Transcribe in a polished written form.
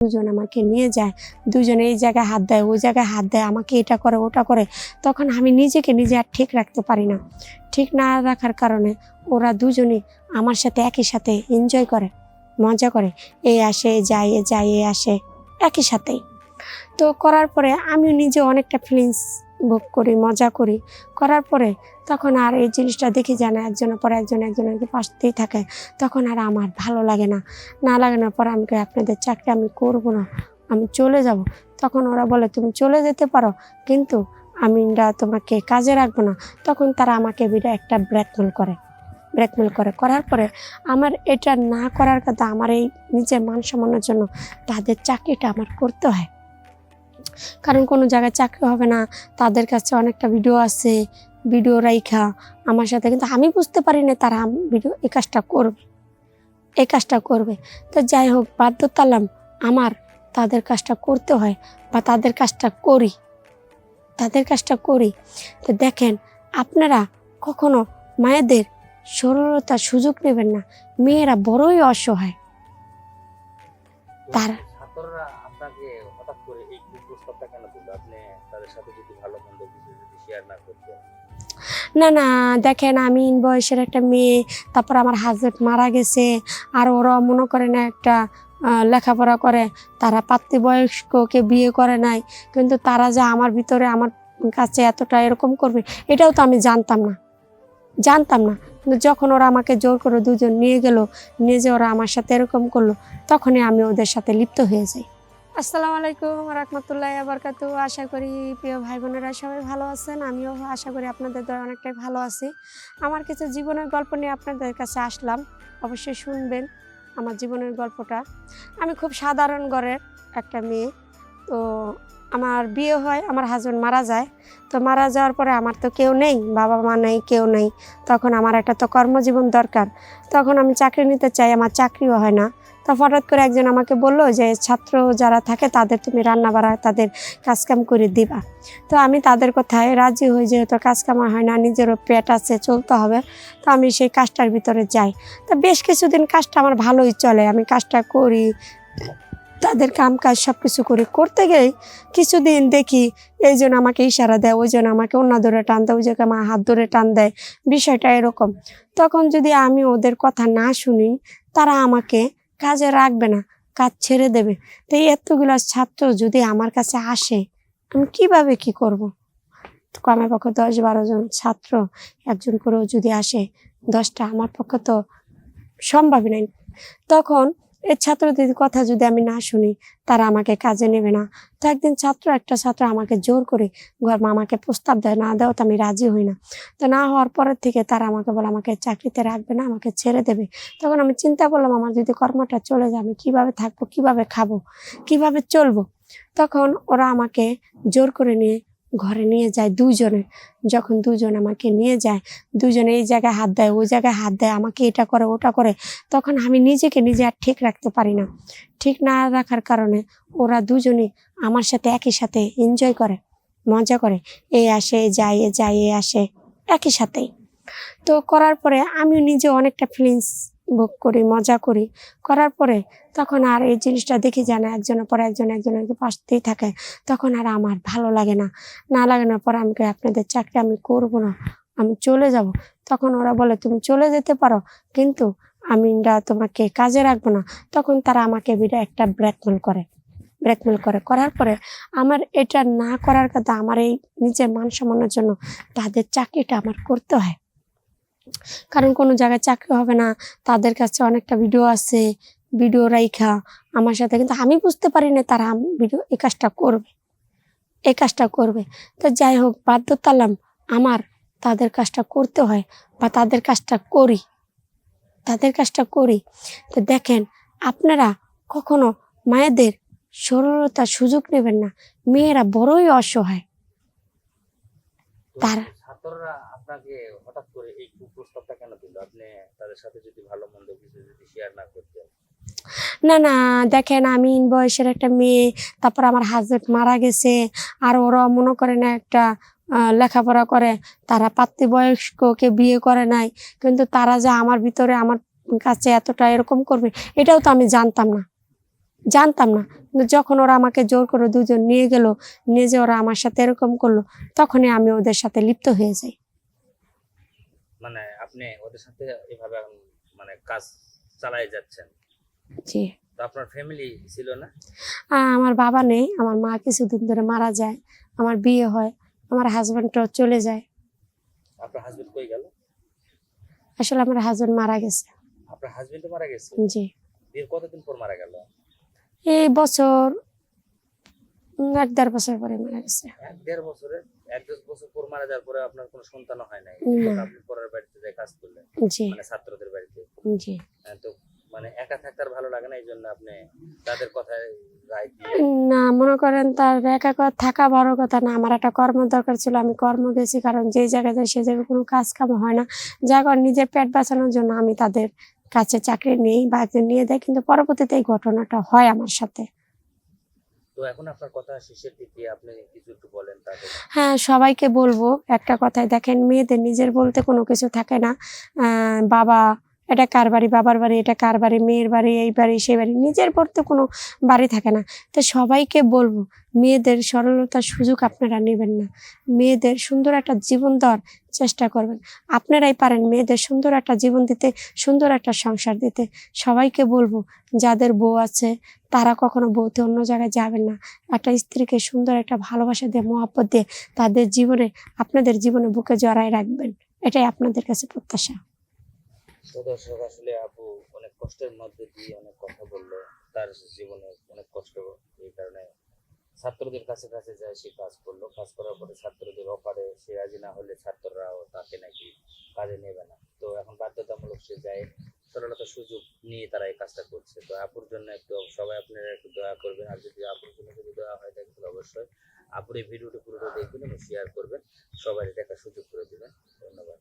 দুজন আমাকে নিয়ে যায়, দুজনে এই জায়গায় হাত দেয়, ওই জায়গায় হাত দেয়, আমাকে এটা করে ওটা করে, তখন আমি নিজেকে নিজে আর ঠিক রাখতে পারি না। ঠিক না রাখার কারণে ওরা দুজনই আমার সাথে একই সাথে এনজয় করে, মজা করে, এ আসে এ যায়, এ যায় এ আসে একই সাথেই। তো করার পরে আমিও নিজে অনেকটা ফিলিংস ভোগ করি, মজা করি। করার পরে তখন আর এই জিনিসটা দেখি যায় না, একজনের পর একজনের পাশতেই থাকে, তখন আর আমার ভালো লাগে না। না লাগানোর পর আমি আপনাদের চাকরি আমি করব না, আমি চলে যাব। তখন ওরা বলে তুমি চলে যেতে পারো, কিন্তু আমি তোমাকে কাজে রাখবো না। তখন তারা আমাকে একটা ব্ল্যাকমেল করে করার পরে আমার এটা না করার কথা, আমার এই নিজের মান সম্মানের জন্য তাদের চাকরিটা আমার করতে হয়। কারণ কোনো জায়গায় চাকরি হবে না, তাদের কাছে অনেকটা ভিডিও আছে, ভিডিও রাইখা আমার সাথে, কিন্তু আমি বুঝতে পারি না তারা ভিডিও এই কাজটা করবে। তো যাই হোক, বাধ্যতালাম আমার তাদের কাজটা করতে হয় বা তাদের কাজটা করি। তো দেখেন, আপনারা কখনো মায়েদের সরলতার সুযোগ নেবেন না, মেয়েরা বড়ই অসহায়। তারা আপনাকে হঠাৎ করে এই কুপ্রস্তাবটা কেন দিল? আপনি তাদের সাথে যদি ভালো মন্দ কিছু যদি শেয়ার না করতেন? না, দেখেন, আমি বয়সের একটা মেয়ে, তারপর আমার হাজবেন্ড মারা গেছে, আর ওরা মনে করে না একটা লেখাপড়া করে, তারা প্রাপ্তবয়স্ককে বিয়ে করে নাই, কিন্তু তারা যে আমার ভিতরে আমার কাছে এতটা এরকম করবে এটাও তো আমি জানতাম না। কিন্তু যখন ওরা আমাকে জোর করে দুজন নিয়ে গেল, নিয়ে যে ওরা আমার সাথে এরকম করলো, তখনই আমি ওদের সাথে লিপ্ত হয়ে যাই। আসসালামু আলাইকুম রাহমাতুল্লাহি ওয়া বারাকাতুহু। আশা করি প্রিয় ভাই বোনেরা সবাই ভালো আছেন, আমিও আশা করি আপনাদের দ্বারা অনেকটাই ভালো আছি। আমার কিছু জীবনের গল্প নিয়ে আপনাদের কাছে আসলাম, অবশ্যই শুনবেন আমার জীবনের গল্পটা। আমি খুব সাধারণ ঘরের একটা মেয়ে। তো আমার বিয়ে হয়, আমার হাজব্যান্ড মারা যায়। তো মারা যাওয়ার পরে আমার তো কেউ নেই, বাবা মা নেই, কেউ নেই। তখন আমার একটা তো কর্মজীবন দরকার। তখন আমি চাকরি নিতে চাই, আমার চাকরিও হয় না। তা হঠাৎ করে একজন আমাকে বললো যে ছাত্র যারা থাকে তাদের তুমি রান্না বাড়া তাদের কাজকাম করে দিবা। তো আমি তাদের কথায় রাজি হই, যেহেতু কাজকাম হয় না, নিজেরও পেট আছে, চলতে হবে। তো আমি সেই কাজটার ভিতরে যাই। তো বেশ কিছুদিন কাজটা আমার ভালোই চলে, আমি কাজটা করি, তাদের কাম কাজ সব কিছু করতে গেলেই কিছুদিন দেখি এইজন আমাকে ইশারা দেয়, ওইজন আমাকে অন্য ধরে টান দেয়, ওই জায়গায় আমার হাত ধরে টান দেয়, বিষয়টা এরকম। তখন যদি আমি ওদের কথা না শুনি, তারা আমাকে কাজে রাখবে না, কাজ ছেড়ে দেবে। তো এতগুলো ছাত্র যদি আমার কাছে আসে, আমি কিভাবে কি করব? কমের পক্ষে 10-12 জন ছাত্র একজন করেও যদি আসে, 10টা, আমার পক্ষে তো সম্ভবই নাই। তখন এই ছাত্রদের কথা যদি আমি না শুনি, তারা আমাকে কাজে নেবে না। তো একদিন একটা ছাত্র আমাকে জোর করে আমাকে প্রস্তাব দেয়, না দেওয়া তো আমি রাজি হই না। তো না হওয়ার পরের থেকে তারা আমাকে বলে আমাকে চাকরিতে রাখবে না, আমাকে ছেড়ে দেবে। তখন আমি চিন্তা করলাম, আমার যদি কর্মটা চলে যায়, আমি কিভাবে থাকবো, কিভাবে খাবো, কিভাবে চলবো? তখন ওরা আমাকে জোর করে নিয়ে ঘরে নিয়ে যায় দুজনে। যখন দুজন আমাকে নিয়ে যায়, দুজনে এই জায়গায় হাত দেয়, ওই জায়গায় হাত দেয়, আমাকে এটা করে ওটা করে, তখন আমি নিজেকে নিজে আর ঠিক রাখতে পারি না। ঠিক না রাখার কারণে ওরা দুজনই আমার সাথে একই সাথে এনজয় করে, মজা করে, এ আসে এ যায়, এ যায় এ আসে একই সাথেই। তো করার পরে আমিও নিজে অনেকটা ফিলিংস ভোগ করি, মজা করি। করার পরে তখন আর এই জিনিসটা দেখি যায় না, একজনের পর একজনের পাশতেই থাকে, তখন আর আমার ভালো লাগে না। না লাগানোর পর আমি আপনাদের চাকরি আমি করব না, আমি চলে যাব। তখন ওরা বলে তুমি চলে যেতে পারো, কিন্তু আমি তোমাকে কাজে রাখবো না। তখন তারা আমাকে একটা ব্ল্যাকমেল করে করার পরে আমার এটা না করার কথা, আমার এই নিজের মান সম্মানের জন্য তাদের চাকরিটা আমার করতে হয়। কারণ কোনো জায়গায় চাকরি হবে না, তাদের কাছে অনেকটা ভিডিও আছে, ভিডিও রাইখা আমার সাথে, কিন্তু আমি বুঝতে পারি না তারা এই কাজটা করবে। তো যাই হোক, বাধ্যতালাম আমার তাদের কাজটা করতে হয় বা তাদের কাজটা করি। তো দেখেন, আপনারা কখনো মায়েদের সরলতার সুযোগ নেবেন না, মেয়েরা বড়ই অসহায়। তারা ছাত্ররা আপনাকে হঠাৎ করে এই কুপ্রস্তাবটা কেন দিল? আপনি তাদের সাথে যদি ভালো মন্দ কিছু যদি শেয়ার না করতেন? না, দেখেন, আমি বয়সের একটা মেয়ে, তারপর আমার হাজবেন্ড মারা গেছে, আর ওরা মনে করে না একটা লেখাপড়া করে, তারা প্রাপ্তবয়স্ককে বিয়ে করে নাই, কিন্তু তারা যে আমার ভিতরে আমার কাছে এতটা এরকম করবে এটাও তো আমি জানতাম না। জানতাম না, কিন্তু যখন ওরা আমাকে জোর করে দুজন নিয়ে গেল, নিয়ে যে ওরা আমার সাথে এরকম করলো, তখনই আমি ওদের সাথে লিপ্ত হয়ে যাই। মানে আপনি ওদের সাথে এভাবে মানে কাজ চালাই যাচ্ছেন, জি। তো আপনার ফ্যামিলি ছিল না? আমার বাবা নেই, আমার মা কিছুদিন ধরে মারা যায়, আমার বিয়ে হয়, আমার হাজব্যান্ডও চলে যায়। আপনার হাজবেন্ড কই গেল? আসলে আমার হাজব্যান্ড মারা গেছে। আপনার হাজবেন্ড মারা গেছে? জি। বিয়ের কতদিন পর মারা গেল? এই বছর 1-1.5 বছর পরে মারা গেছে। 1-1.5 বছর পর মারা যাওয়ার পরে আপনার কোনো সন্তানও হয় নাই, না। আপনি পরের বাড়িতে যাই কাজ করলেন, জি। মানে ছাত্রদের বাড়িতে। জি। তো মানে একা থাকতে আর ভালো লাগে না, এই জন্য আপনি তাদের কথায় রায় দিয়ে না, মনে করেন তার একা থাকা বড় কথা না, আমার একটা কর্ম দরকার ছিল, আমি কর্ম গেছি, কারণ যে জায়গায় যাই সে জায়গায় কোনো কাজ কাম হয় না, যার কারণে নিজের পেট বাঁচানোর জন্য আমি তাদের কাছে চাকরি নেই বা নিয়ে দেয়, কিন্তু পরবর্তীতে এই ঘটনাটা হয় আমার সাথে। তো এখন আপনার কথা শেষের দিকে আপনি কিছু একটু বলেন তাদের। হ্যাঁ, সবাইকে বলবো একটা কথাই, দেখেন মেয়েদের নিজের বলতে কোনো কিছু থাকে না। বাবা, এটা কার বাড়ি, বাবার বাড়ি, এটা কার বাড়ি, মেয়ের বাড়ি, এই বাড়ি সেই বাড়ি, নিজের বলতে কোনো বাড়ি থাকে না। তো সবাইকে বলবো, মেয়েদের সরলতার সুযোগ আপনারা নেবেন না, মেয়েদের সুন্দর একটা জীবন দেওয়ার চেষ্টা করবেন। আপনারাই পারেন মেয়েদের সুন্দর একটা জীবন দিতে, সুন্দর একটা সংসার দিতে। সবাইকে বলবো, যাদের বউ আছে তারা কখনো বউতে অন্য জায়গায় যাবেন না, একটা স্ত্রীকে সুন্দর একটা ভালোবাসা দিয়ে, মহব্বত দিয়ে তাদের জীবনে, আপনাদের জীবনে বুকে জড়ায় রাখবেন, এটাই আপনাদের কাছে প্রত্যাশা। তো দর্শক, আসলে আপু অনেক কষ্টের মধ্যে দিয়ে অনেক কথা বললো, তার জীবনে অনেক কষ্ট, এই কারণে ছাত্রদের কাছে কাছে যায়, সে কাজ করলো, কাজ করার পরে ছাত্রদের অফারে সে রাজি না হলে ছাত্ররাও তাকে নাকি কাজে নেবে না, তো এখন বাধ্যতামূলক সে যায়, সরলতার সুযোগ নিয়ে তারা এই কাজটা করছে। তো আপুর জন্য একটু সবাই আপনারা একটু দয়া করবেন, আর যদি আপুর জন্য যদি দয়া হয় থাকে তাহলে অবশ্যই আপুর এই ভিডিওটি পুরোটা দেখবেন এবং শেয়ার করবেন, সবাই দেখার সুযোগ করে দেবেন। ধন্যবাদ।